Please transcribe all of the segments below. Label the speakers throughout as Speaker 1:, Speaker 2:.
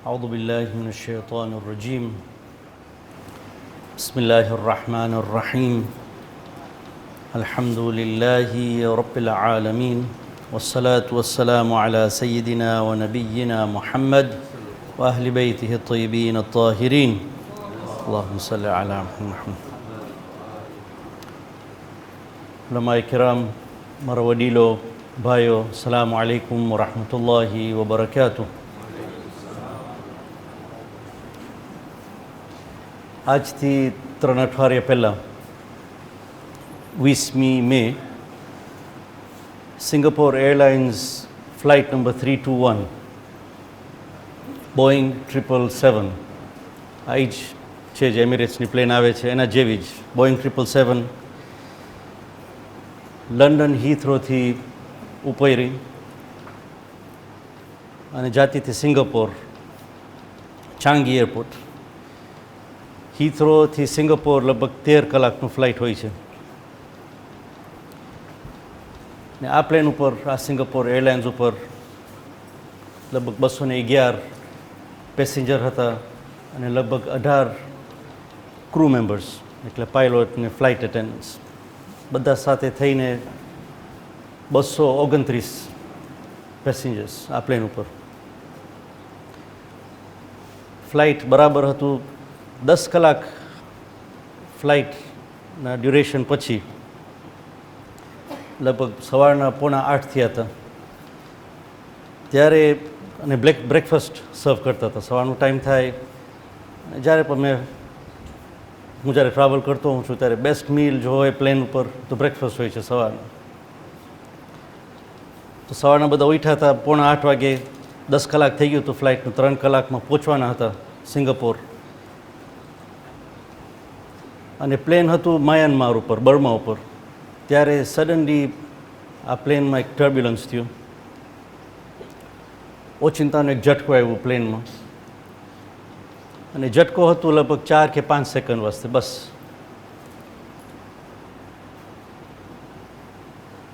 Speaker 1: أعوذ بالله من الشيطان الرجيم بسم الله الرحمن الرحيم الحمد لله رب العالمين والصلاة والسلام على سيدنا ونبينا محمد وأهل بيته الطيبين الطاهرين اللهم صل على محمد. ઉલમાએ કિરામ, મારા વડીલો, ભાઈઓ, અસ્સલામુ અલૈકુમ વરહમતુલ્લાહિ વબરકાતુહ. આજથી 3 અઠવાડિયા પહેલાં 20મી May Singapore airlines flight number 321 Boeing 777, આ જ છે જે એમિરેટ્સની પ્લેન આવે છે એના જેવી જ બોઈંગ 777 લંડન હીથ્રોથી ઉપડી અને જાતીથી સિંગાપોર ચાંગી એરપોર્ટ. હીથ્રોથી સિંગાપોર લગભગ 13 કલાકનું ફ્લાઇટ હોય છે ને આ પ્લેન ઉપર, આ સિંગાપોર એરલાઇન્સ ઉપર લગભગ 211 પેસેન્જર હતા અને લગભગ 18 ક્રૂ મેમ્બર્સ એટલે પાયલોટ ને ફ્લાઇટ એટેન્ડન્ટ્સ બધા સાથે થઈને 229 પેસેન્જર્સ આ પ્લેન ઉપર. ફ્લાઇટ બરાબર હતું 10 કલાક ફ્લાઇટના ડ્યુરેશન પછી લગભગ સવારના 7:45 થયા હતા ત્યારે, અને બ્રેકફાસ્ટ સર્વ કરતા હતા. સવારનો ટાઈમ થાય જ્યારે પણ હું જ્યારે ટ્રાવેલ કરતો હોઉં છું ત્યારે બેસ્ટ મીલ જો હોય પ્લેન ઉપર તો બ્રેકફાસ્ટ હોય છે સવારનો. તો સવારના બધા ઉઠ્યા હતા 7:45 વાગે. 10 કલાક થઈ ગયું હતું ફ્લાઇટનું, 3 કલાકમાં પહોંચવાના હતા સિંગાપોર. અને પ્લેન હતું મ્યાનમાર ઉપર, બર્મા ઉપર. ત્યારે સડનલી આ પ્લેનમાં એક ટર્બ્યુલન્સ થયું, ઓચિંતાનો એક ઝટકો આવ્યો પ્લેનમાં. અને ઝટકો હતું લગભગ 4 કે 5 સેકન્ડ વાસ્તે બસ.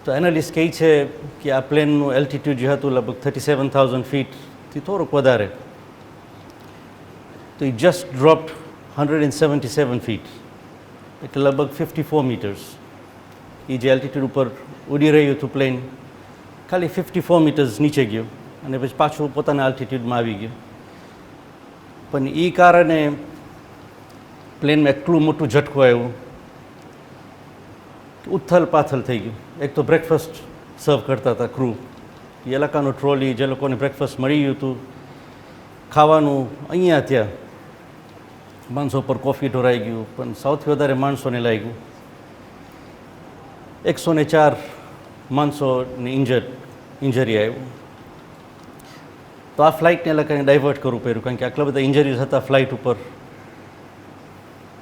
Speaker 1: તો એનાલિસ્ટ કહે છે કે આ પ્લેનનું એલ્ટિટ્યૂડ જે હતું લગભગ 37,000 ફીટથી થોડુંક વધારે. તો એ જસ્ટ ડ્રોપ્ડ 177 ફીટ એટલે લગભગ 54 મીટર્સ. એ જે એલ્ટિટ્યૂડ ઉપર ઉડી રહ્યું હતું પ્લેન, ખાલી 54 મીટર્સ નીચે ગયું અને પછી પાછું પોતાના એલ્ટિટ્યૂડમાં આવી ગયું. પણ એ કારણે પ્લેનમાં એટલું મોટું ઝટકો આવ્યું, ઉથલ પાથલ થઈ ગયું. એક તો બ્રેકફાસ્ટ સર્વ કરતા હતા ક્રૂ, એ ઇલાકાનો ટ્રોલી જે લોકોને બ્રેકફાસ્ટ મળી ગયું હતું ખાવાનું, અહીંયા ત્યાં માણસો પર કોફી ઢોરાઈ ગયું. પણ સૌથી વધારે માણસોને લાગ્યું, 104 માણસોને ઇન્જરી આવ્યું. તો આ ફ્લાઇટને ઇલાકાને ડાયવર્ટ કરવું પડ્યું કારણ કે આટલા બધા ઇન્જરીઝ હતા ફ્લાઇટ ઉપર.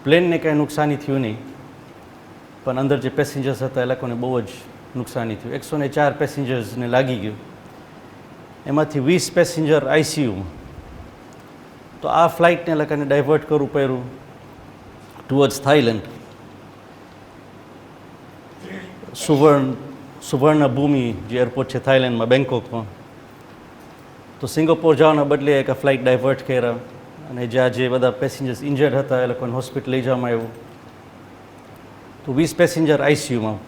Speaker 1: પ્લેનને કાંઈ નુકસાની થયું નહીં, પણ અંદર જે પેસેન્જર્સ હતા એ લોકોને બહુ જ નુકસાની થયું. 104 પેસેન્જર્સને લાગી ગયું, એમાંથી 20 પેસેન્જર આઈસીયુમાં. તો આ ફ્લાઇટને લોકોને ડાયવર્ટ કરવું પડ્યું ટુવર્ડ્સ થાઈલેન્ડ. સુવર્ણ ભૂમિ જે એરપોર્ટ છે થાઈલેન્ડમાં, બેંકોકમાં. તો સિંગાપોર જવાના બદલે એક ફ્લાઇટ ડાયવર્ટ કર્યા અને જ્યાં જે બધા પેસેન્જર્સ ઇન્જર્ડ હતા એ લોકોને હોસ્પિટલ લઈ જવામાં આવ્યું. તો 20 પેસેન્જર આઈસીયુમાં.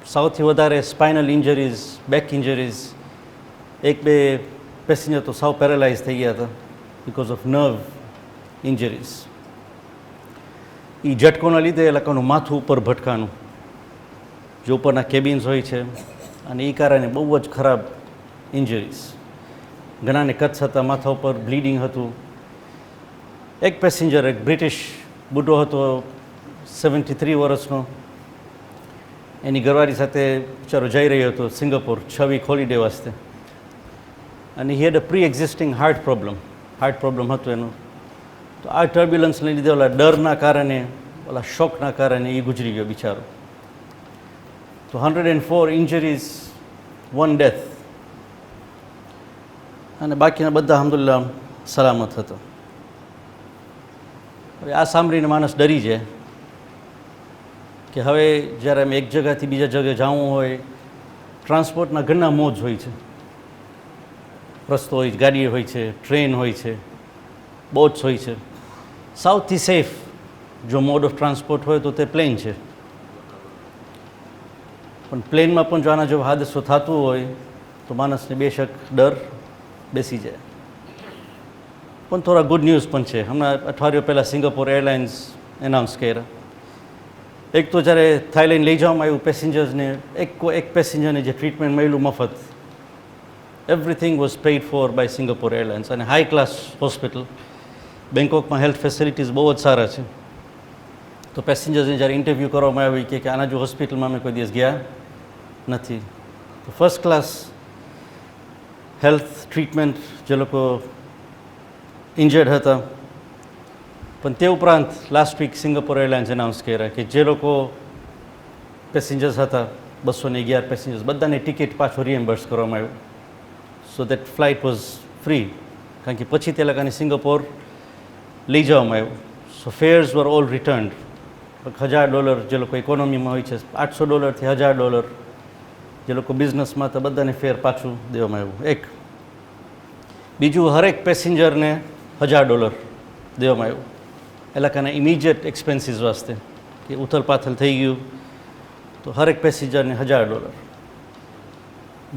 Speaker 1: સૌથી વધારે spinal injuries, back injuries. 1-2 passenger તો સાવ પેરેલાઇઝ થઈ ગયા હતા બિકોઝ ઓફ નર્વ ઇન્જરીઝ. એ ઝટકોના લીધે એ લોકોનું માથું ઉપર ભટકાનું, જે ઉપરના કેબિન્સ હોય છે, અને એ કારણે બહુ જ ખરાબ ઇન્જરીઝ. ઘણાને કચ્છ હતા, માથા ઉપર બ્લીડિંગ હતું. એક પેસેન્જર, એક બ્રિટિશ બુઢો હતો 73 વર્ષનો, એની ઘરવાળી સાથે બિચારો જઈ રહ્યો હતો સિંગાપોર 6 વીક હોલિડે વાસ્તે. અને he had a pre existing heart problem હતું એનું. તો આ ટર્બ્યુલન્સને લીધે ઓલા ડરના કારણે, ઓલા શોકના કારણે એ ગુજરી ગયો બિચારો. તો 104 ઇન્જરીઝ, 1 ડેથ. અને બાકીના બધા અલ્હમ્દુલિલ્લાહ સલામત હતા. હવે આ સાંભળીને માણસ ડરી જાય કે હવે જ્યારે અમે એક જગ્યાથી બીજા જગ્યાએ જવું હોય, ટ્રાન્સપોર્ટના ઘણા મોજ હોય છે. રસ્તો હોય છે, ગાડી હોય છે, ટ્રેન હોય છે, બોટ્સ હોય છે. સૌથી સેફ જો મોડ ઓફ ટ્રાન્સપોર્ટ હોય તો તે પ્લેન છે. પણ પ્લેનમાં પણ જો આના જો હાદસો થતું હોય તો માણસને બેશક ડર બેસી જાય. પણ થોડા ગુડ ન્યૂઝ પણ છે. હમણાં અઠવાડિયું પહેલાં સિંગાપોર એરલાઇન્સ એનાઉન્સ કર્યા. એક તો જ્યારે થાઈલેન્ડ લઈ જવામાં આવ્યું પેસેન્જર્સને, એક પેસેન્જરને જે ટ્રીટમેન્ટ મળ્યું મફત, everything was paid for by Singapore airlines. અને હાઈ ક્લાસ હોસ્પિટલ, બેંકોકમાં હેલ્થ ફેસિલિટીઝ બહુ જ સારા છે. તો પેસેન્જર્સને જ્યારે ઇન્ટરવ્યૂ કરવામાં આવ્યું કે આના જો હોસ્પિટલમાં અમે કોઈ દિવસ ગયા નથી. તો ફર્સ્ટ ક્લાસ હેલ્થ ટ્રીટમેન્ટ જે લોકો ઇન્જર્ડ હતા. પણ તે ઉપરાંત last week Singapore airlines announce કર્યા કે જે લોકો પેસેન્જર્સ હતા 211 પેસેન્જર્સ, બધાને ટિકિટ પાછો રિએમ્બર્સ કરવામાં આવ્યું. So that flight was free, કારણ કે પછી તે લોકોને સિંગાપોર લઈ જવામાં આવ્યું. સો ફેર્સ વર ઓલ રિટર્ન્ડ. $1,000 જે લોકો ઇકોનોમીમાં હોય છે, $800 થી $1,000 જે લોકો બિઝનેસમાં હતા, બધાને ફેર પાછું દેવામાં આવ્યું. એક બીજું, હરેક પેસેન્જરને $1,000 દેવામાં આવ્યું એલાકાના ઇમિડિયેટ એક્સપેન્સીસ વાસ્તે, કે ઉથલ-પાથલ થઈ ગયું તો હરેક પેસેન્જરને $1,000.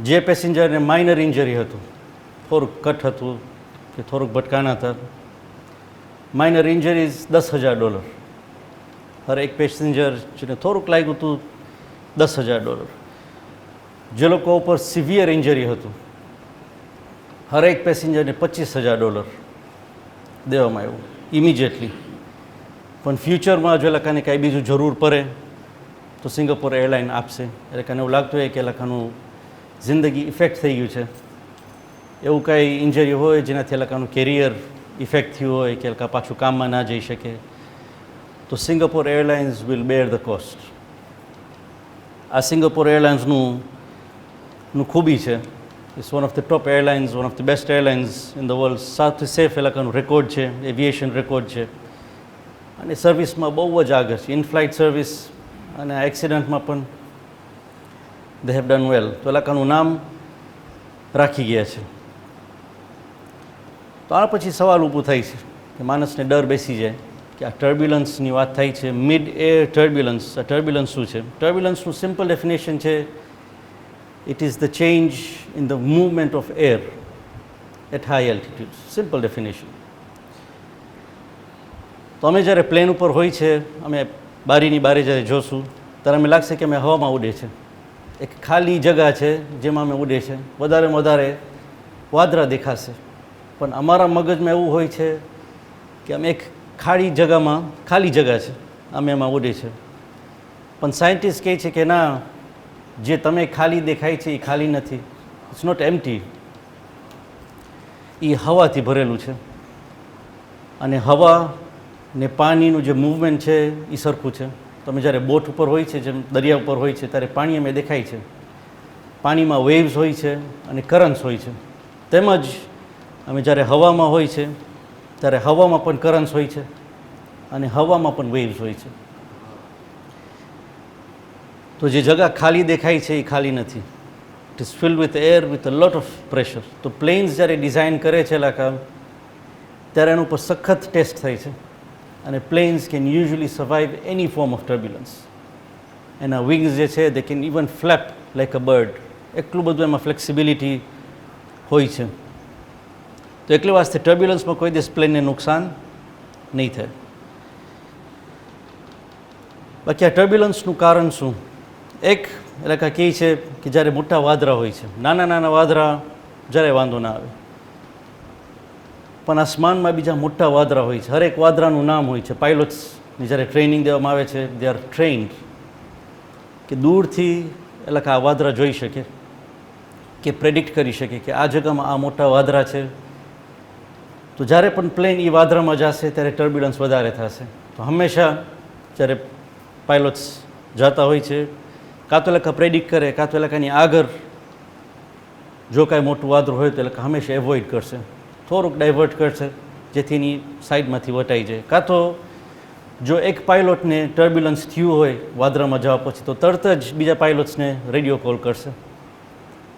Speaker 1: જે પેસેન્જરને માઇનર ઇન્જરી હતું, થોડુંક કટ હતું કે થોડુંક ભટકાણા હતા, માઇનર ઇન્જરીઝ $10,000. હરેક પેસેન્જર જેને થોડુંક લાગ્યું હતું $10,000. જે લોકો ઉપર સિવિયર ઇન્જરી હતું, હરેક પેસેન્જરને $25,000 દેવામાં આવ્યું ઇમિડિયેટલી. પણ ફ્યુચરમાં જો એ લોકોને કાંઈ બીજું જરૂર પડે તો સિંગાપોર એરલાઇન આપશે. એ લોકોને એવું લાગતું હોય કે એ લોકોનું જિંદગી ઇફેક્ટ થઈ ગયું છે, એવું કાંઈ ઇન્જરી હોય જેનાથી એ લોકોનું કેરિયર ઇફેક્ટ થયું હોય કે એ લોકો પાછું કામમાં ના જઈ શકે, તો Singapore airlines will bear the cost. આ સિંગાપોર એરલાઇન્સનું ખૂબી છે. It's one of the top airlines, one of the best airlines in the world. સૌથી સેફ એ લોકોનું રેકોર્ડ છે, એવિએશન રેકોર્ડ છે. અને સર્વિસમાં બહુ જ આગળ છે, ઇન ફ્લાઇટ સર્વિસ અને આ એક્સિડન્ટમાં પણ દે હેવ ડન વેલ. તો એ લોકોનું નામ રાખી ગયા છે. તો આ પછી સવાલ ઊભું થાય છે કે માણસને ડર બેસી જાય કે આ ટર્બ્યુલન્સની વાત થાય છે, મિડ એર ટર્બ્યુલન્સ. આ ટર્બ્યુલન્સ શું છે? ટર્બ્યુલન્સનું સિમ્પલ ડેફિનેશન છે, it is the change in the movement of air at high altitude. Simple definition. તો અમે જ્યારે પ્લેન ઉપર હોય છે, અમે બારીની બારે જ્યારે જોશું ત્યારે અમે લાગશે કે અમે હવામાં ઉડે છે. એક ખાલી જગા છે જેમાં અમે ઉડે છે, વધારેમાં વધારે વાદળા દેખાશે. પણ અમારા મગજમાં એવું હોય છે કે અમે એક ખાલી જગા છે, અમે એમાં ઉડે છે. પણ સાયન્ટિસ્ટ કહે છે કે ના, જે તમે ખાલી દેખાય છે એ ખાલી નથી. It's not empty. એ હવાથી ભરેલું છે. અને હવા ને પાણીનું જે મૂવમેન્ટ છે એ સરખું છે. તમે જ્યારે બોટ ઉપર હોય છે, જેમ દરિયા ઉપર હોય છે, ત્યારે પાણી અમે દેખાય છે. પાણીમાં વેવ્સ હોય છે અને કરન્ટ્સ હોય છે. તેમજ અમે જ્યારે હવામાં હોય છે ત્યારે હવામાં પણ કરન્ટ્સ હોય છે અને હવામાં પણ વેવ્સ હોય છે. તો જે જગા ખાલી દેખાય છે એ ખાલી નથી. It is field with air with a lot of pressure. તો પ્લેન્સ જ્યારે ડિઝાઇન કરે છે ત્યારે એના ઉપર સખત ટેસ્ટ થાય છે. અને planes can usually survive any form of turbulence. એના વિંગ્સ જે છે they can even flap like a bird. એટલું બધું એમાં ફ્લેક્સિબિલિટી હોય છે. તો એટલે વાસ્તે ટર્બ્યુલન્સમાં કોઈ દિવસ પ્લેનને નુકસાન નહીં થાય. બાકી આ ટર્બ્યુલન્સનું કારણ શું? એક એટલે કહે છે કે જ્યારે મોટા વાદળા હોય છે, નાના નાના વાદળા જ્યારે વાંધો ના આવે, પણ આસમાનમાં બીજા મોટા વાદળા હોય છે. હરેક વાદળાનું નામ હોય છે. પાયલોટ્સની જ્યારે ટ્રેનિંગ દેવામાં આવે છે, દે આર ટ્રેન્ડ કે દૂરથી એટલે કે આ વાદળા જોઈ શકે, કે પ્રેડિક્ટ કરી શકે કે આ જગ્યામાં આ મોટા વાદળા છે. તો જ્યારે પણ પ્લેન એ વાદળામાં જશે ત્યારે ટર્બ્યુલન્સ વધારે થશે. તો હંમેશા જ્યારે પાયલોટ્સ જતા હોય છે, કાં તો એલાકા પ્રેડિક્ટ કરે, કાં તો એલાકાની આગળ જો કાંઈ મોટું વાદળું હોય તો એલાકા હંમેશા એવોઇડ કરશે, થોડુંક ડાયવર્ટ કરશે જેથી એની સાઈડમાંથી વટાઈ જાય. કાં તો જો એક પાયલોટને ટર્બ્યુલન્સ થયું હોય વાદળામાં જવા પછી, તો તરત જ બીજા પાયલોટ્સને રેડિયો કોલ કરશે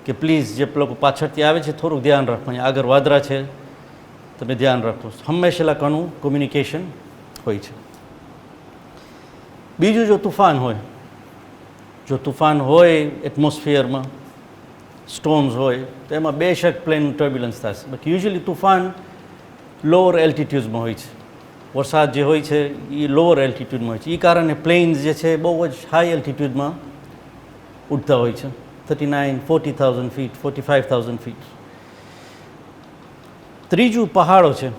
Speaker 1: કે પ્લીઝ જે લોકો પાછળથી આવે છે થોડુંક ધ્યાન રાખો, અહીંયા આગળ વાદળા છે, તમે ધ્યાન રાખો. હંમેશા ઘણું કોમ્યુનિકેશન હોય છે. બીજું, જો તુફાન હોય એટમોસ્ફિયરમાં, સ્ટોર્મ્સ હોય, તો એમાં બેશક પ્લેન ટર્બ્યુલન્સ થશે. બાકી યુઝ્યુઅલી તુફાન લોઅર એલ્ટિટ્યૂડમાં હોય છે. વરસાદ જે હોય છે એ લોઅર એલ્ટિટ્યૂડમાં હોય છે. એ કારણે પ્લેન્સ જે છે બહુ જ હાઈ એલ્ટિટ્યૂડમાં ઉડતા હોય છે, 39,000-40,000 ફીટ, 45,000 ફીટ. ત્રીજું, પહાડો છે.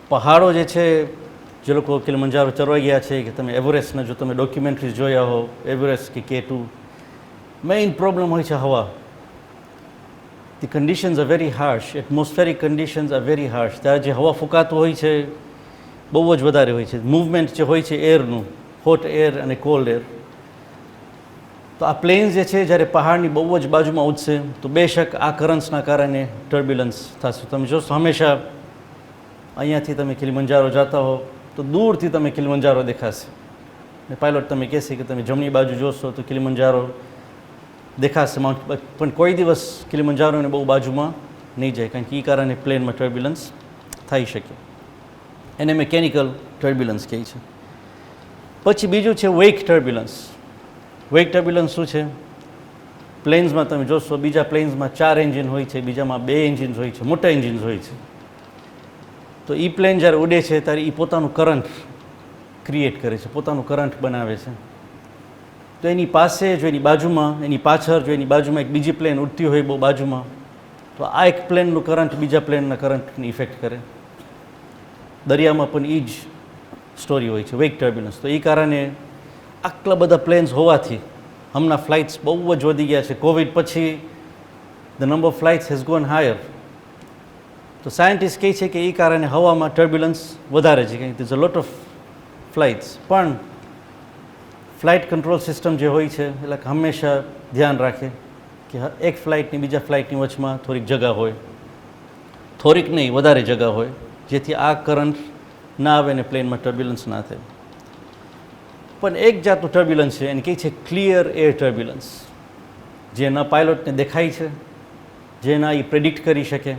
Speaker 1: પહાડો જે છે, જે લોકો કિલિમંજારો ચરવા ગયા છે, કે તમે એવરેસ્ટના જો તમે ડોક્યુમેન્ટરીઝ જોયા હો, એવરેસ્ટ કે K2, મેઇન પ્રોબ્લેમ હોય છે હવા. The conditions are very harsh, atmospheric conditions are very harsh. ત્યારે જે હવા ફૂંકાતું હોય છે બહુ જ વધારે હોય છે. મૂવમેન્ટ જે હોય છે એરનું, હોટ એર અને કોલ્ડ એર. તો આ પ્લેન્સ જે છે જ્યારે પહાડની બહુ જ બાજુમાં ઉડશે તો બેશક આ કરન્ટ્સના કારણે ટર્બ્યુલન્સ થશે. તમે જોશો હંમેશા અહીંયાથી તમે કિલિમંજારો જતા હો તો દૂરથી તમે કિલિમંજારો દેખાશે, ને પાયલોટ તમે કહેશે કે તમે જમણી બાજુ જોશો તો કિલિમંજારો દેખાશે, પણ કોઈ દિવસ કિલિમંજારોને બહુ બાજુમાં નહીં જાય, કારણ કે એ કારણે પ્લેનમાં ટર્બ્યુલન્સ થઈ શકે. એને મિકેનિકલ ટર્બ્યુલન્સ કહે છે. પછી બીજું છે વેક ટર્બ્યુલન્સ. વેક ટર્બ્યુલન્સ શું છે? પ્લેન્સમાં તમે જોશો બીજા પ્લેન્સમાં 4 એન્જિન હોય છે, બીજામાં 2 એન્જિન્સ હોય છે, મોટા એન્જિન્સ હોય છે. તો એ પ્લેન જ્યારે ઉડે છે ત્યારે એ પોતાનું કરંટ ક્રિએટ કરે છે, પોતાનું કરંટ બનાવે છે. તો એની પાસે જો એની બાજુમાં, એની પાછળ જો એની બાજુમાં એક બીજી પ્લેન ઉડતી હોય બહુ બાજુમાં, તો આ એક પ્લેનનું કરંટ બીજા પ્લેનના કરંટની ઇફેક્ટ કરે. દરિયામાં પણ એ જ સ્ટોરી હોય છે, વેક ટર્બ્યુલન્સ. તો એ કારણે આટલા બધા પ્લેન્સ હોવાથી હમણાં ફ્લાઇટ્સ બહુ જ વધી ગયા છે. કોવિડ પછી the number of flights has gone higher. તો સાયન્ટિસ્ટ કહે છે કે એ કારણે હવામાં ટર્બ્યુલન્સ વધારે છે, કારણ કે is a lot of flights. પણ ફ્લાઇટ કંટ્રોલ સિસ્ટમ જે હોય છે એટલે હંમેશા ધ્યાન રાખે કે એક ફ્લાઇટની બીજા ફ્લાઇટની વચમાં થોડીક જગા હોય, થોડીક નહીં વધારે જગા હોય, જેથી આ કરંટ ના આવે ને પ્લેનમાં ટર્બ્યુલન્સ ના થાય. પણ એક જાતનું ટર્બ્યુલન્સ છે એને કહે છે ક્લિયર એર ટર્બ્યુલન્સ, જે ના પાયલોટને દેખાય છે, જે ના એ પ્રેડિક્ટ કરી શકે,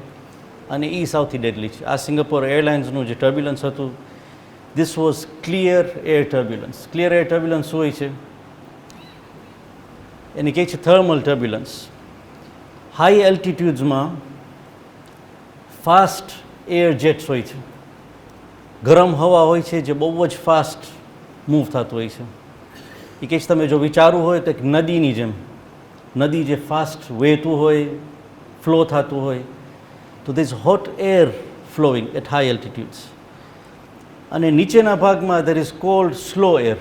Speaker 1: અને એ સૌથી ડેડલી છે. આ સિંગાપોર એરલાઇન્સનું જે ટર્બ્યુલન્સ હતું, this was clear air turbulence. Clear air turbulence શું હોય છે? એને કહે છે થર્મલ ટર્બ્યુલન્સ. હાઈ એલ્ટિટ્યૂડ્સમાં ફાસ્ટ એર જેટ્સ હોય છે, ગરમ હવા હોય છે જે બહુ જ ફાસ્ટ મૂવ થતું હોય છે. એ કહે છે તમે જો વિચારવું હોય તો એક નદીની જેમ, નદી જે ફાસ્ટ વહેતું હોય, ફ્લો થતું હોય, તો this hot air flowing at high altitudes. અને નીચેના ભાગમાં there is cold slow air.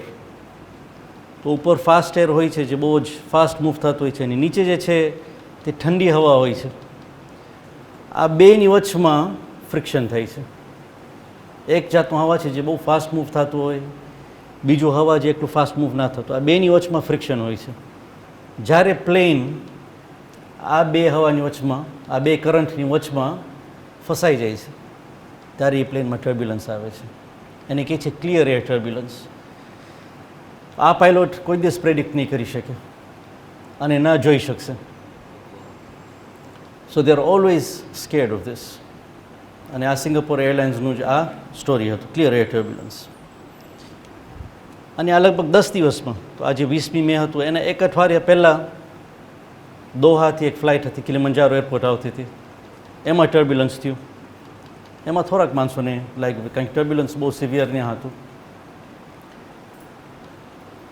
Speaker 1: તો ઉપર ફાસ્ટ એર હોય છે જે બહુ જ ફાસ્ટ મૂવ થતું હોય છે, અને નીચે જે છે તે ઠંડી હવા હોય છે. આ બેની વચમાં ફ્રિક્શન થાય છે. એક જાતનું હવા છે જે બહુ ફાસ્ટ મૂવ થતું હોય, બીજું હવા જે એટલું ફાસ્ટ મૂવ ના થતું. આ બેની વચમાં ફ્રિક્શન હોય છે. જ્યારે પ્લેન આ બે હવાની વચમાં, આ બે કરંટની વચમાં ફસાઈ જાય છે ત્યારે એ પ્લેનમાં ટર્બ્યુલન્સ આવે છે. એને કહે છે ક્લિયર એર ટર્બ્યુલન્સ. આ પાયલોટ કોઈ દિવસ પ્રેડિક્ટ નહીં કરી શકે અને ન જોઈ શકશે. So they are always scared of this. અને આ સિંગાપોર એરલાઇન્સનું જ આ સ્ટોરી હતું, ક્લિયર એર ટર્બ્યુલન્સ. અને આ લગભગ 10 દિવસમાં, તો આજે 20મી મે હતું, એના એક અઠવાડિયા પહેલાં દોહાથી એક ફ્લાઇટ હતી, કિલિમંજારો એરપોર્ટ આવતી હતી, એમાં ટર્બ્યુલન્સ થયું. એમાં થોડાક માણસોને લાગ્યું, કારણ કે ટર્બ્યુલન્સ બહુ સિવિયર ત્યાં હતું.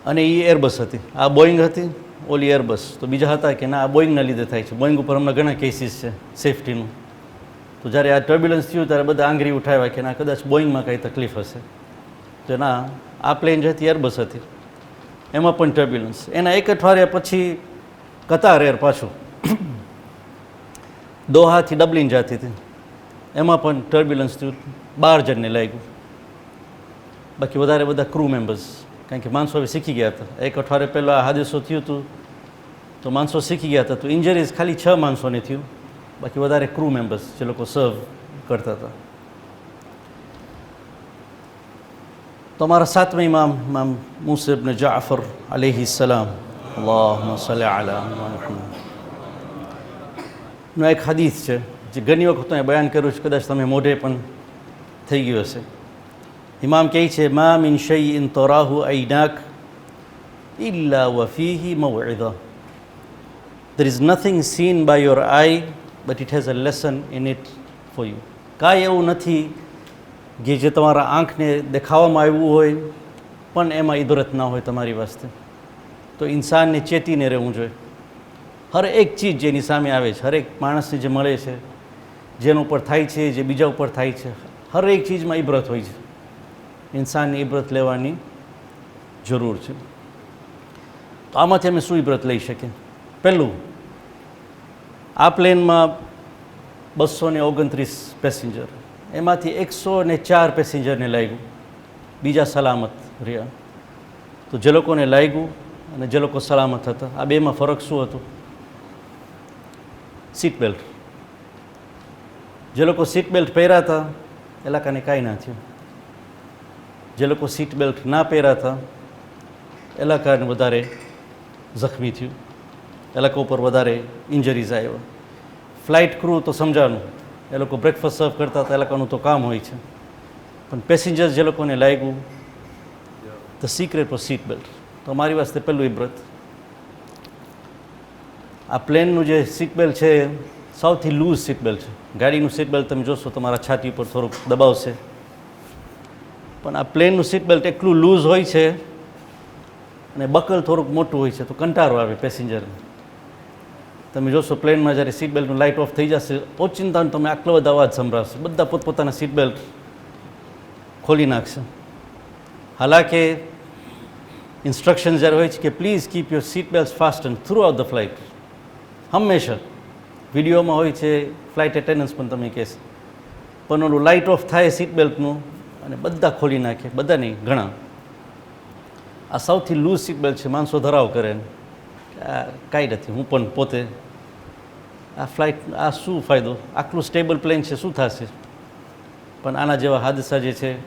Speaker 1: અને એ એરબસ હતી, આ બોઈંગ હતી, ઓલી એરબસ. તો બીજા હતા કે ના આ બોઈંગના લીધે થાય છે, બોઈંગ ઉપર હમણાં ઘણા કેસીસ છે સેફટીનું. તો જ્યારે આ ટર્બ્યુલન્સ થયું ત્યારે બધા આંગળી ઉઠાવ્યા કે ના કદાચ બોઈંગમાં કંઈ તકલીફ હશે. તો ના, આ પ્લેન જે હતી એરબસ હતી, એમાં પણ ટર્બ્યુલન્સ. એના એક અઠવાડિયા પછી કતાર એર પાછું દોહાથી ડબલિન જતી હતી, એમાં પણ ટર્બ્યુલન્સ થયું, 12 જણને લાગ્યું. બાકી વધારે બધા ક્રૂ મેમ્બર્સ, કારણ કે માણસો હવે શીખી ગયા હતા. એક અઠવાડિયા પહેલાં આ હાદસો થયું હતું તો માણસો શીખી ગયા હતા. તો ઇન્જરીઝ ખાલી 6 માણસોને થયું, બાકી વધારે ક્રૂ મેમ્બર્સ જે લોકો સર્વ કરતા હતા. તો અમારા 7મા ઇમામ ઇમામ મૂસા ઇબ્ન જાફર અલૈહિ સલામ અલ્લાહુમ્મા સલ્લિ અલા મુહમ્મદ. નો એક હદીસ છે જે ઘણી વખત મેં બયાન કર્યું છે, કદાચ તમે મોઢે પણ થઈ ગયું હશે. ઇમામ કહે છે, મા min શૈઇન તરાહુ ઐનાક ઇલ્લા વફીહી મવઇઝા. There is nothing seen by your eye, but it has a lesson in it for you. કાંઈ એવું નથી કે જે તમારા આંખને દેખાવામાં આવ્યું હોય પણ એમાં ઇબરત ના હોય તમારી વાસ્તે. તો ઇન્સાનને ચેતીને રહેવું જોઈએ. હર એક ચીજ જેની સામે આવે છે, હરેક માણસને જે મળે છે, જેના ઉપર થાય છે, જે બીજા ઉપર થાય છે, હર એક ચીજમાં ઇબરત હોય છે. ઇન્સાનની ઇબરત લેવાની જરૂર છે. તો આમાંથી અમે શું ઇબરત લઈ શકીએ? પહેલું, આ પ્લેનમાં 229 પેસેન્જર, એમાંથી 104 પેસેન્જરને લાગ્યું, બીજા સલામત રહ્યા. તો જે લોકોને લાગ્યું અને જે લોકો સલામત હતા, આ બેમાં ફરક શું હતો? Seat belt. જે લોકો સીટ બેલ્ટ પહેર્યા હતા એ લોકોને કાંઈ ના થયું. જે લોકો સીટ બેલ્ટ ના પહેર્યા હતા એ લોકોને વધારે જખમી થયું, એ લોકો ઉપર વધારે ઇન્જરીઝ આવ્યા. ફ્લાઇટ ક્રૂ તો સમજાનું, એ લોકો બ્રેકફાસ્ટ સર્વ કરતા હતા, એ લોકોનું તો કામ હોય છે. પણ પેસેન્જર્સ જે લોકોને લાગ્યું, the secret of seat belt. તો અમારી વાસ્તે પહેલું ઇબરત, આ પ્લેનનું જે સીટ બેલ્ટ છે સૌથી લૂઝ સીટ બેલ્ટ છે. ગાડીનું સીટ બેલ્ટ તમે જોશો તમારા છાતી ઉપર થોડુંક દબાવશે, પણ આ પ્લેનનું સીટ બેલ્ટ એટલું લૂઝ હોય છે અને બકલ થોડુંક મોટું હોય છે, તો કંટાળો આવે પેસેન્જરને. તમે જોશો પ્લેનમાં જ્યારે સીટ બેલ્ટનું લાઇટ ઓફ થઈ જશે, ઓચિંતાનો તમે આટલો બધો અવાજ સંભળાવશે, બધા પોતપોતાના સીટ બેલ્ટ ખોલી નાખશે. હાલાકે ઇન્સ્ટ્રક્શન જ્યારે હોય છે કે please keep your seat belt fasten throughout the flight, હંમેશા વિડીયોમાં હોય છે, ફ્લાઇટ એટેન્ડન્સ પણ તમે કહેશે, પણ ઓલું લાઇટ ઓફ થાય સીટ બેલ્ટનું અને બધા ખોલી નાખે, બધા નહીં, ઘણા. આ સૌથી લૂઝ સીટ બેલ્ટ છે. માણસો ધરાવ કરે આ કાંઈ નથી, હું પણ પોતે આ ફ્લાઇટ, આ શું ફાયદો, આટલું સ્ટેબલ પ્લેન છે, શું થશે? પણ આના જેવા હાદસા જે છે.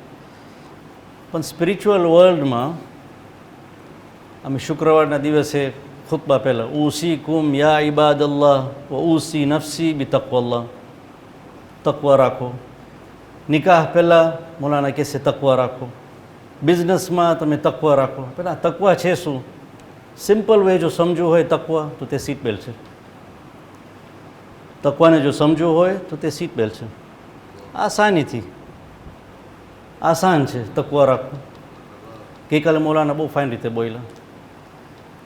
Speaker 1: પણ સ્પિરિચ્યુઅલ વર્લ્ડમાં અમે શુક્રવારના દિવસે ખુતબા પહેલાં ઉસીકુમ યા ઇબાદલ્લાહ વ ઉસી નફસી બી તકવલ્લાહ, તકવા રાખો. નિકાહ પહેલાં મૌલાના કહેશે તકવા રાખો. બિઝનેસમાં તમે તકવા રાખો. પહેલાં તકવા છે શું? સિમ્પલ વે જો સમજવું હોય તકવા, તો તે સીટ બેલ્ટ છે. તકવાને જો સમજવું હોય તો તે સીટ બેલ્ટ છે. આસાનીથી આસાન છે તકવા રાખવું. ગઈકાલે મૌલાના બહુ ફાઇન રીતે બોલ્યા,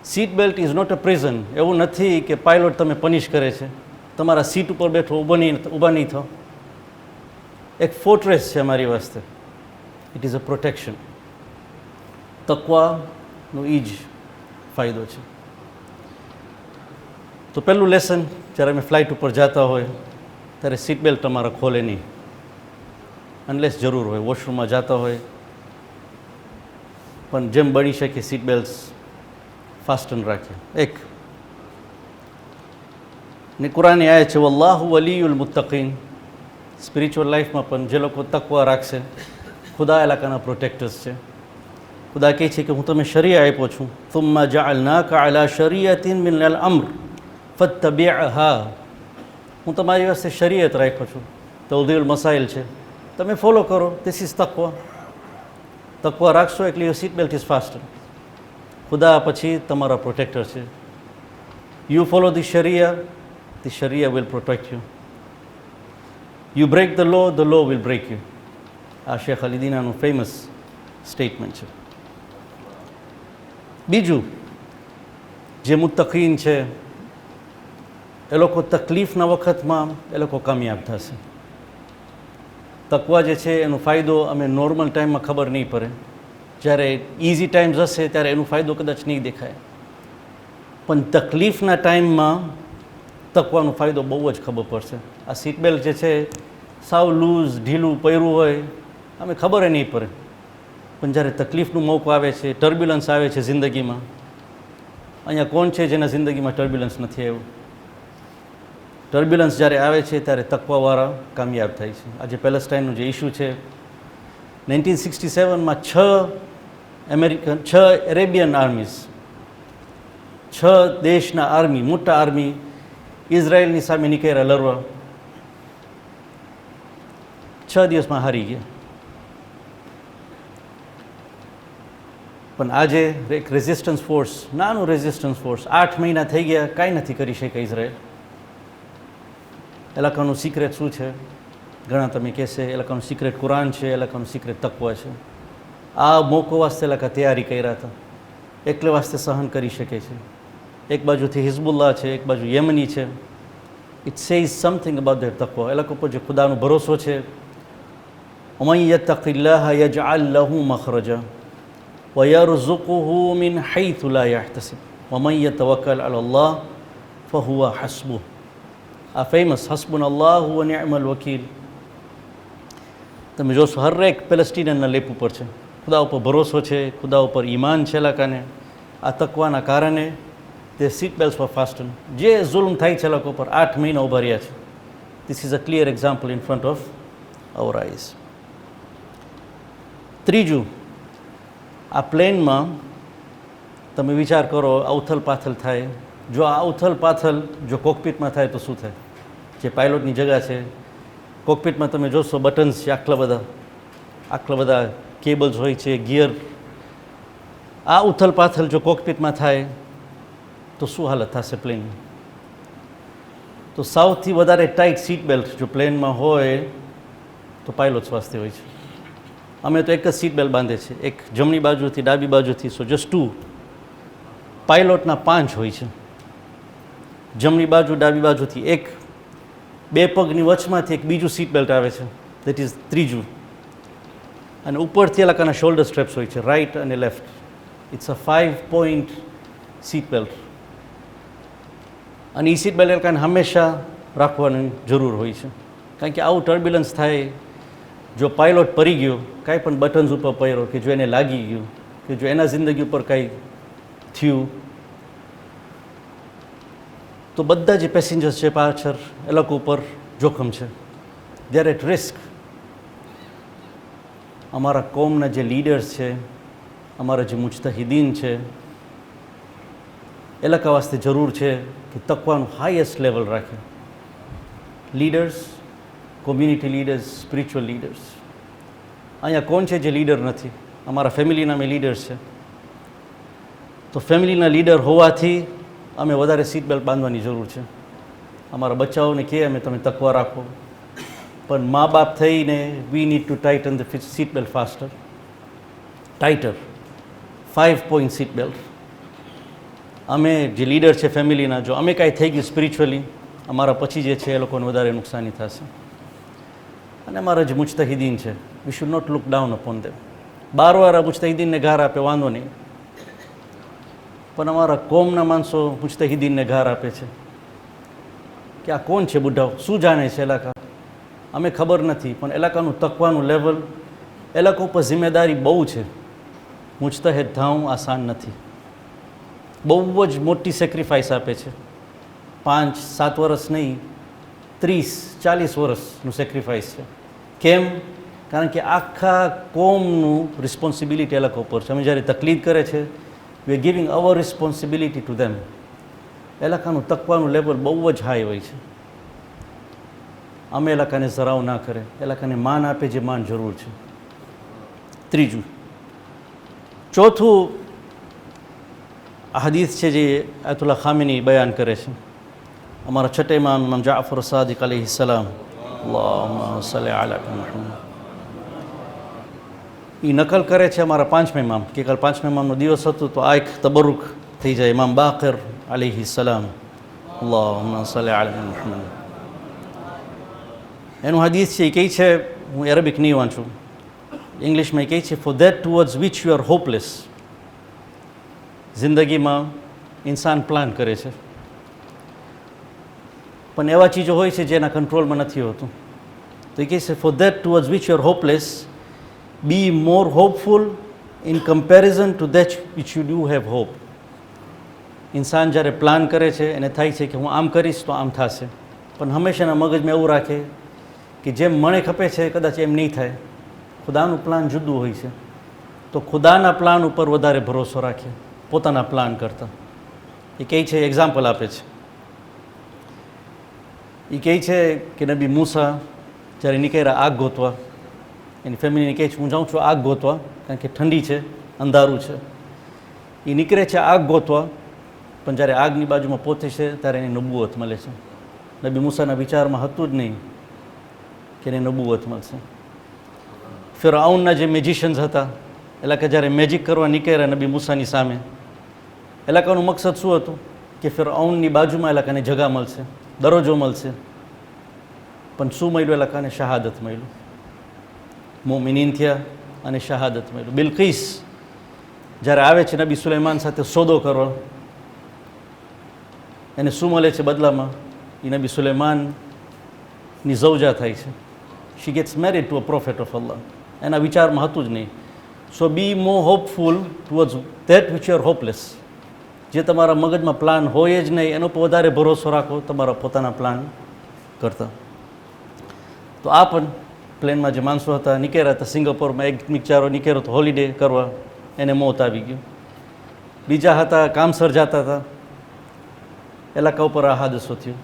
Speaker 1: seat belt is not a prison. એવું નથી કે પાયલોટ તમે પનિશ કરે છે, તમારા સીટ ઉપર બેઠો ઊભા નહીં થાઓ. એક ફોર્ટ્રેસ છે અમારી વાસ્તે, ઇટ ઇઝ અ પ્રોટેક્શન. તકવાનો એ જ ફાયદો છે. તો પહેલું લેસન, જ્યારે અમે ફ્લાઇટ ઉપર જતા હોય ત્યારે સીટ બેલ્ટ તમારા ખોલે નહીં, અનલેસ જરૂર હોય, વોશરૂમમાં જતા હોય. પણ જેમ બની શકે સીટ બેલ્ટ ફાસ્ટન રાખે. એક ને કુરાની આયત છે, વલ્લાહુ વલીયુલ મુત્તકીન. સ્પિરિચ્યુઅલ લાઈફમાં પણ જે લોકો તકવા રાખશે, ખુદા એલાકાના પ્રોટેક્ટર્સ છે. ખુદા કહે છે કે હું તમે શરીયા આપ્યો છું, થુમ્મા જઅલનાકા અલા શરીયતિન મિન અલ અમ્ર ફત્તબિઅહા. હું તમારી વાસ્તે શરીયત રાખ્યો છું, તૌદીલ મસાઇલ છે, તમે ફોલો કરો. This is તકવા. તકવા રાખશો એટલે your seat belt is fasten. ખુદા પછી તમારા પ્રોટેક્ટર છે. યુ ફોલો ધી શરિયા will protect you. You break the law will break you. આ શેખ અલી દીનાનું ફેમસ સ્ટેટમેન્ટ છે. બીજું, જે મુત્તકીન છે એ લોકો તકલીફના વખતમાં એ લોકો કામયાબ થશે. તકવા જે છે એનો ફાયદો અમે નોર્મલ ટાઈમમાં ખબર નહીં પડે, જ્યારે ઇઝી ટાઈમ્સ હશે ત્યારે એનો ફાયદો કદાચ નહીં દેખાય, પણ તકલીફના ટાઈમમાં તકવાનો ફાયદો બહુ જ ખબર પડશે. આ સીટ બેલ્ટ જે છે સાવ લૂઝ ઢીલું પહેર્યું હોય, અમે ખબર નહીં પડે, પણ જ્યારે તકલીફનું મોકો આવે છે, ટર્બ્યુલન્સ આવે છે જિંદગીમાં. અહીંયા કોણ છે જેના જિંદગીમાં ટર્બ્યુલન્સ નથી આવ્યું? ટર્બ્યુલન્સ જ્યારે આવે છે ત્યારે તકવાવાળા કામયાબ થાય છે. આજે પેલેસ્ટાઇનનું જે ઇસ્યુ છે, 1967માં 6 અરેબિયન આર્મીઝ 6 દેશના આર્મી, મોટા આર્મી ઇઝરાયલની સામે નીકળ્યા લડવા, 6 દિવસમાં હારી ગયા. પણ આજે એક રેઝિસ્ટન્સ ફોર્સ, નાનું રેઝિસ્ટન્સ ફોર્સ, 8 મહિના થઈ ગયા, કાંઈ નથી કરી શકે ઇઝરાયલ. એ લોકોનું સિક્રેટ શું છે? ઘણા તમે કહેશે એ લોકોનું સિક્રેટ કુરાન છે, એ લોકોનું સિક્રેટ તકવા છે. આ મોકો વાસ્તે એ લોકો તૈયારી કર્યા હતા, એટલે વાસ્તે સહન કરી શકે છે. એક બાજુથી હિઝબુલ્લાહ છે, એક બાજુ યમની છે. It says something about there તકવા. એ લોકો પર જે ખુદાનો ભરોસો છે. ومن يتق الله يجعل له مخرجا ويرزقه من حيث لا يحتسب ومن يتوكل على الله فهو حسبه. આ ફેમસ હસબુના અલ્લાહ વ નિઅમલ વકીલ તમે જોશો હરેક પેલેસ્ટિનિયનના લેપ ઉપર છે. ખુદા ઉપર ભરોસો છે, ખુદા ઉપર ઈમાન છે લોકોને. આ તકવાના કારણે તે સીટ બેલ્ટ પર ફાસ્ટન. જે જુલ્મ થાય છે લોકો પર 8 મહિના ઉભા રહ્યા છે. This is a clear example in front of our eyes. ત્રીજું, આ પ્લેનમાં તમે વિચાર કરો, આ ઉથલ પાથલ થાય. જો આ ઉથલ પાથલ જો કોકપીટમાં થાય તો શું થાય? જે પાયલોટની જગા છે, કોકપીટમાં તમે જોશો બટન્સ છે આટલા બધા કેબલ્સ હોય છે, ગિયર. આ ઉથલ પાથલ જો કોકપીટમાં થાય તો શું હાલત થશે પ્લેનની? તો સૌથી વધારે ટાઈટ સીટ બેલ્ટ જો પ્લેનમાં હોય તો પાયલોટ્સ વાસ્તે હોય છે. અમે તો એક જ સીટ બેલ્ટ બાંધે છે, એક જમણી બાજુથી ડાબી બાજુથી. સો જસ્ટ 2. પાયલોટના 5 હોય છે, જમણી બાજુ ડાબી બાજુથી એક. 2 પગની વચમાંથી એક બીજું સીટ બેલ્ટ આવે છે, દેટ ઇઝ ત્રીજું. અને ઉપરથી એ લોકોના શોલ્ડર સ્ટ્રેપ્સ હોય છે, રાઈટ અને left. It's a 5-point seat belt. અને એ સીટ બેલ્ટ એ લોકોને હંમેશા રાખવાની જરૂર હોય છે, કારણ કે આવું ટર્બ્યુલન્સ થાય. જો પાયલોટ પડી ગયો, કાંઈ પણ બટન્સ ઉપર પડ્યો, કે જો એને લાગી ગયું, કે જો એના જિંદગી ઉપર કાંઈ થયું, તો બધા જે પેસેન્જર્સ છે પાછળ એ લોકો ઉપર જોખમ છે. They are at risk. અમારા કોમના જે લીડર્સ છે, અમારા જે મુજતહિદીન છે, એ લોકો વાસ્તે જરૂર છે કે તકવાનું હાઈએસ્ટ લેવલ રાખે. Leaders, community leaders, spiritual leaders. અહીંયા કોણ છે જે લીડર નથી? અમારા ફેમિલીના મેં લીડર્સ છે. તો ફેમિલીના લીડર હોવાથી અમે વધારે સીટ બેલ્ટ બાંધવાની જરૂર છે. અમારા બચ્ચાઓને કહે અમે તમે તકવા રાખો, પણ મા બાપ થઈને we need to tighten the seat belt faster, tighter. 5-point seat belt. અમે જે લીડર છે ફેમિલીના, જો અમે કાંઈ થઈ ગયું સ્પિરિચ્યુઅલી, અમારા પછી જે છે એ લોકોને વધારે નુકસાની થશે. અને અમારા જે મુજતહિદીન છે, we should not look down upon them. 12 વાર મુજતહિદીનને ઘાર આપે વાંધો નહીં, પણ અમારા કોમના માણસો મુજતહિદીનને ઘાર આપે છે કે આ કોણ છે બુઢાઓ, શું જાણે છે એલાકા, અમે ખબર નથી. પણ એલાકાનું તકવાનું લેવલ, એ લોકો ઉપર જિમ્મેદારી બહુ છે. મુજતહિદ થાવું આસાન નથી. બહુ જ મોટી સેક્રિફાઈસ આપે છે. 5-7 વર્ષ નહીં, 30-40 વર્ષનું સેક્રિફાઈસ છે. કેમ? કારણ કે આખા કોમનું રિસ્પોન્સિબિલિટી એ લોકો ઉપર છે. અમે જ્યારે તકલીફ કરે છે, we are giving our responsibility to them. એ લોકોનું તકવાનું લેવલ બહુ જ હાઈ હોય છે. અમે એ લોકોને જરાવ ના કરે, એ લોકોને માન આપે જે માન જરૂર છે. ત્રીજું. ચોથું, આ હદીસ છે જે આયતુલ્લાહ ખામેની બયાન કરે છે. અમારા છઠ્ઠા ઇમામ જાફર સાદિક અલૈહિ સલામ, અલ્લાહુમ્મા સલ્લી અલા મુહમ્મદ, એ નકલ કરે છે અમારા 5મા ઇમામ, કે કાલ 5મા ઇમામનો દિવસ હતો તો આ એક તબરુક થઈ જાય. ઇમામ બાકર અલૈહિ સલામ, અલ્લાહુમ્મા સલ્લી અલા મુહમ્મદ. એનું હદીસ છે, એ કહે છે, હું અરેબિક નહીં વાંચું, ઇંગ્લિશમાં એ કહે છે, for that towards which you are hopeless. જિંદગીમાં ઇન્સાન પ્લાન કરે છે, પણ એવા ચીજો હોય છે જેના કંટ્રોલમાં નથી હોતું. તો એ કહે છે, for that towards which you are hopeless, be more hopeful in comparison to that which you do have hope. ઇન્સાન જ્યારે પ્લાન કરે છે એને થાય છે કે હું આમ કરીશ તો આમ થશે, પણ હંમેશાના મગજમાં એવું રાખે કે જેમ મને ખપે છે કદાચ એમ નહીં થાય. ખુદાનું પ્લાન જુદું હોય છે, તો ખુદાના પ્લાન ઉપર વધારે ભરોસો રાખે પોતાના પ્લાન કરતાં. એ કહે છે, એક્ઝામ્પલ આપે છે. એ કહે છે કે નબી મૂસા જ્યારે નીકળ્યા આગ ગોતવા, એની ફેમિલીને કહે છે હું જાઉં છું આગ ગોતવા, કારણ કે ઠંડી છે, અંધારું છે. એ નીકળે છે આગ ગોતવા, પણ જ્યારે આગની બાજુમાં પહોંચે છે ત્યારે એની નબુવત મળે છે. નબી મૂસાના વિચારમાં હતું જ નહીં કે એને નબુવત મળશે. ફિરઆઉનના જે મેજિશિયન્સ હતા, એટલે કે જ્યારે મેજિક કરવા નીકળ્યા નબી મૂસાની સામે, એલાકાનું મકસદ શું હતું કે ફિરઆઉનની બાજુમાં એલાકાને જગા મળશે, દરજ્જો મળશે. પણ શું મળ્યું? એલાકાને શહાદત મળ્યું. મોમિનીન થયા અને શહાદત મળ્યું. બિલકીસ જ્યારે આવે છે નબી સુલેમાન સાથે સોદો કરવા, એને શું મળે છે બદલામાં? એ નબી સુલેમાનની ઝૌજા થાય છે. She gets married to a prophet of Allah. એના વિચારમાં હતું જ નહીં. So be more hopeful towards that which you are hopeless. જે તમારા મગજમાં પ્લાન હોય જ નહીં એનો પર વધારે ભરોસો રાખો તમારા પોતાના પ્લાન કરતાં. તો આ પણ પ્લેનમાં જે માણસો હતા નીકળ્યા હતા સિંગાપોરમાં, એક બિચારો નીકળ્યો હતો હોલિડે કરવા, એને મોત આવી ગયું. બીજા હતા કામસર જતા હતા, એલાકા ઉપર આ હાદસો થયો.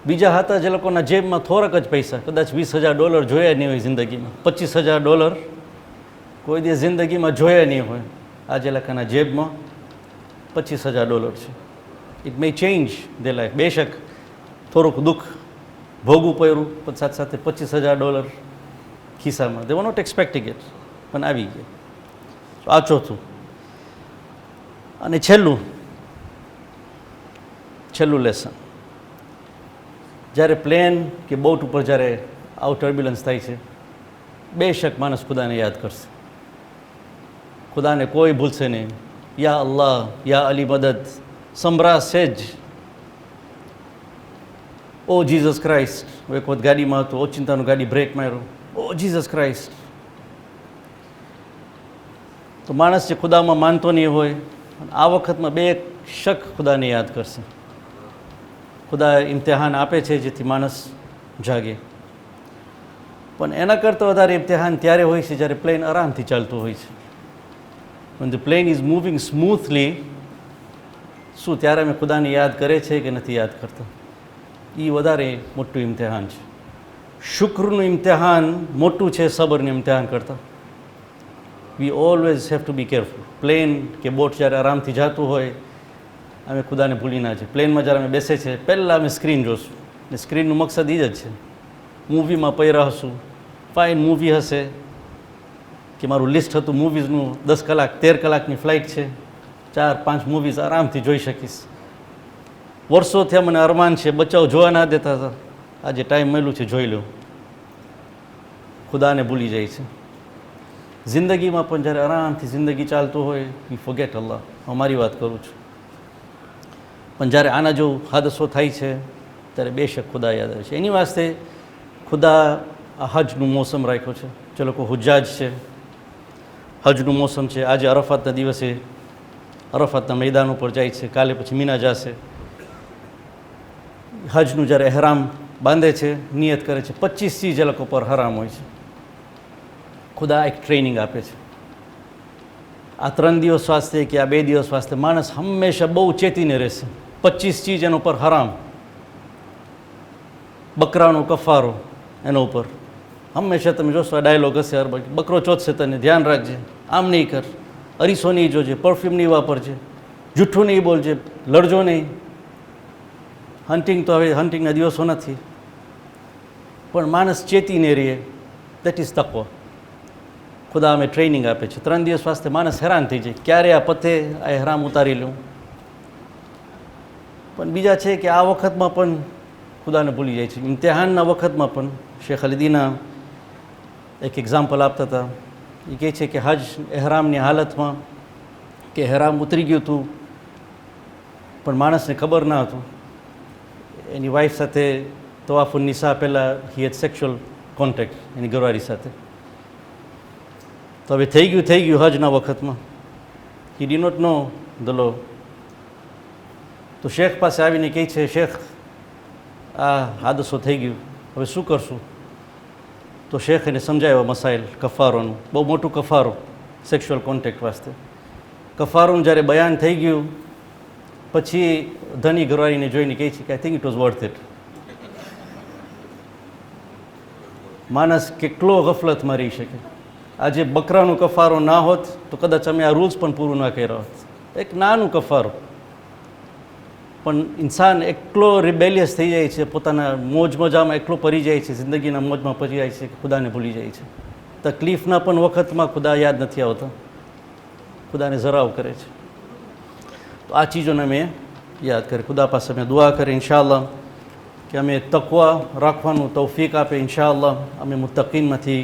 Speaker 1: બીજા હતા જે લોકોના જેબમાં થોડાક જ પૈસા, કદાચ $20,000 જોયા નહીં હોય જિંદગીમાં, $25,000 કોઈ દિવસ જિંદગીમાં જોયા નહીં હોય. આજે લોકોના જેબમાં $25,000 છે. It may change the life. બેશક થોડુંક દુઃખ ભોગવું પડ્યું, પણ સાથે સાથે $25,000 ખિસ્સામાં, they were not expecting it, પણ આવી ગયા. આ ચોથું. અને છેલ્લું લેસન, જ્યારે પ્લેન કે બોટ ઉપર જ્યારે આવું ટર્બ્યુલન્સ થાય છે, બેશક માણસ ખુદાને યાદ કરશે. ખુદાને કોઈ ભૂલશે નહીં. યા અલ્લાહ, યા અલી મદદ સંભળાશે જ. ઓ જીસસ ક્રાઇસ્ટ. એક વખત ગાડીમાં હતું, ઓચિંતાનું ગાડી બ્રેક માર્યો, ઓ જીસસ ક્રાઇસ્ટ. તો માણસ જે ખુદામાં માનતો નહીં હોય, આ વખતમાં બે શક ખુદાને યાદ કરશે. ખુદા ઇમ્તિહાન આપે છે જેથી માણસ જાગે, પણ એના કરતાં વધારે ઇમ્તિહાન ત્યારે હોય છે જ્યારે પ્લેન આરામથી ચાલતું હોય છે. when the plane is moving smoothly, શું ત્યારે અમે ખુદાને યાદ કરે છે કે નથી યાદ કરતા? એ વધારે મોટું ઇમ્તિહાન છે. શુક્રનું ઇમ્તિહાન મોટું છે સબરનું ઇમ્તિહાન કરતાં. વી always have to be careful. Plane કે બોટ જ્યારે આરામથી જતું હોય, અમે ખુદાને ભૂલી ના છીએ. પ્લેનમાં જ્યારે અમે બેસે છે, પહેલાં અમે સ્ક્રીન જોશું, ને સ્ક્રીનનું મકસદ એ જ છે. મૂવીમાં પડ્યા હશું, ફાઇન મૂવી હશે, કે મારું લિસ્ટ હતું મૂવીઝનું, 10 કલાક 13 કલાકની ફ્લાઇટ છે, 4-5 મૂવીઝ આરામથી જોઈ શકીશ. વર્ષોથી મને અરમાન છે, બચાવ જોવા ના દેતા હતા, આજે ટાઈમ મળ્યું છે જોઈ લો. ખુદાને ભૂલી જાય છે. જિંદગીમાં પણ જ્યારે આરામથી જિંદગી ચાલતું હોય, વી ફોરગેટ અલ્લાહ. અમારી વાત કરું છું. પણ જ્યારે આના જો હાદસો થાય છે ત્યારે બેશક ખુદા યાદ આવે છે. એની વાસ્તે ખુદા આ હજનું મોસમ રાખ્યો છે. જે લોકો હુજ્જાજ છે, હજનું મોસમ છે. આજે અરફાતના દિવસે અરફાતના મેદાન ઉપર જાય છે, કાલે પછી મીના જશે. હજનું જ્યારે એહરામ બાંધે છે, નિયત કરે છે, 25 જે લોકો પર હરામ હોય છે. ખુદા એક ટ્રેનિંગ આપે છે. આ 3 દિવસ વાસ્તે કે આ 2 દિવસ વાસ્તે માણસ હંમેશા બહુ ચેતીને રહેશે. 25 ચીજ એના ઉપર હરામ. બકરાનો કફારો એના ઉપર હંમેશા તમે જોશો, આ ડાયલોગ હશે હર બાજુ, બકરો ચોથશે તને ધ્યાન રાખજે, આમ નહીં કર, અરીસો નહીં જોજે, પરફ્યુમ નહીં વાપરજે, જૂઠું નહીં બોલજે, લડજો નહીં. હન્ટિંગ તો હવે હન્ટિંગના દિવસો નથી, પણ માણસ ચેતીને રહે. દેટ ઇઝ તકવા. ખુદા અમે ટ્રેનિંગ આપે છે. 3 દિવસ વાસ્તે માણસ હેરાન થઈ જાય, ક્યારે આ પતે, આ હરામ ઉતારી લઉં. પણ બીજા છે કે આ વખતમાં પણ ખુદાને ભૂલી જાય છે. ઇમ્તિહાનના વખતમાં પણ શેખ અલીદીના એક એક્ઝામ્પલ આપતા હતા. એ કહે છે કે હજ એહરામની હાલતમાં કે એહરામ ઉતરી ગયું હતું, પણ માણસને ખબર ના હતું. એની વાઈફ સાથે તવાફુન નિસા પહેલાં હી હેડ સેક્સ્યુઅલ કોન્ટેક્ટ એની ઘરવાળી સાથે. તો હવે થઈ ગયું હજના વખતમાં. હી ડી નોટ નો ધ લો. તો શેખ પાસે આવીને કહે છે, શેખ આ હાદસો થઈ ગયું, હવે શું કરશું? તો શેખ એને સમજાવ્યો મસાઇલ કફારોનું. બહુ મોટું કફારો સેક્સ્યુઅલ કોન્ટેક્ટ વાસ્તે. કફારોનું જ્યારે બયાન થઈ ગયું પછી ધની ઘરવાળીને જોઈને કહે છે કે I think it was worth it. માણસ કેટલો ગફલતમાં રહી શકે. આજે બકરાનો કફારો ના હોત તો કદાચ અમે આ રૂલ્સ પણ પૂરું ના કર્યા હોત. એક નાનું કફારો, પણ ઇન્સાન એટલો રિબેલિયસ થઈ જાય છે, પોતાના મોજ મજામાં એટલો પડી જાય છે, જિંદગીના મોજમાં પડી જાય છે કે ખુદાને ભૂલી જાય છે. તકલીફના પણ વખતમાં ખુદા યાદ નથી આવતા, ખુદાને જરાવ કરે છે. તો આ ચીજોને મેં યાદ કરી, ખુદા પાસે મેં દુઆ કરી ઇન્શાઅલ્લાહ કે અમે તકવા રાખવાનું તૌફીક આપે ઇન્શાઅલ્લાહ, અમે મુત્તકીનમાંથી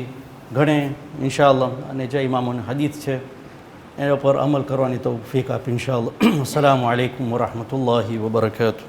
Speaker 1: ગણે ઇન્શાઅલ્લાહ, અને જે ઇમામોની હદીથ છે એના પર અમલ કરવાની તૌફીક આપે ઇન્શાઅલ્લાહ. અસ્સલામુ અલૈકુમ વરહમતુલ્લાહિ વબરકાતુહ.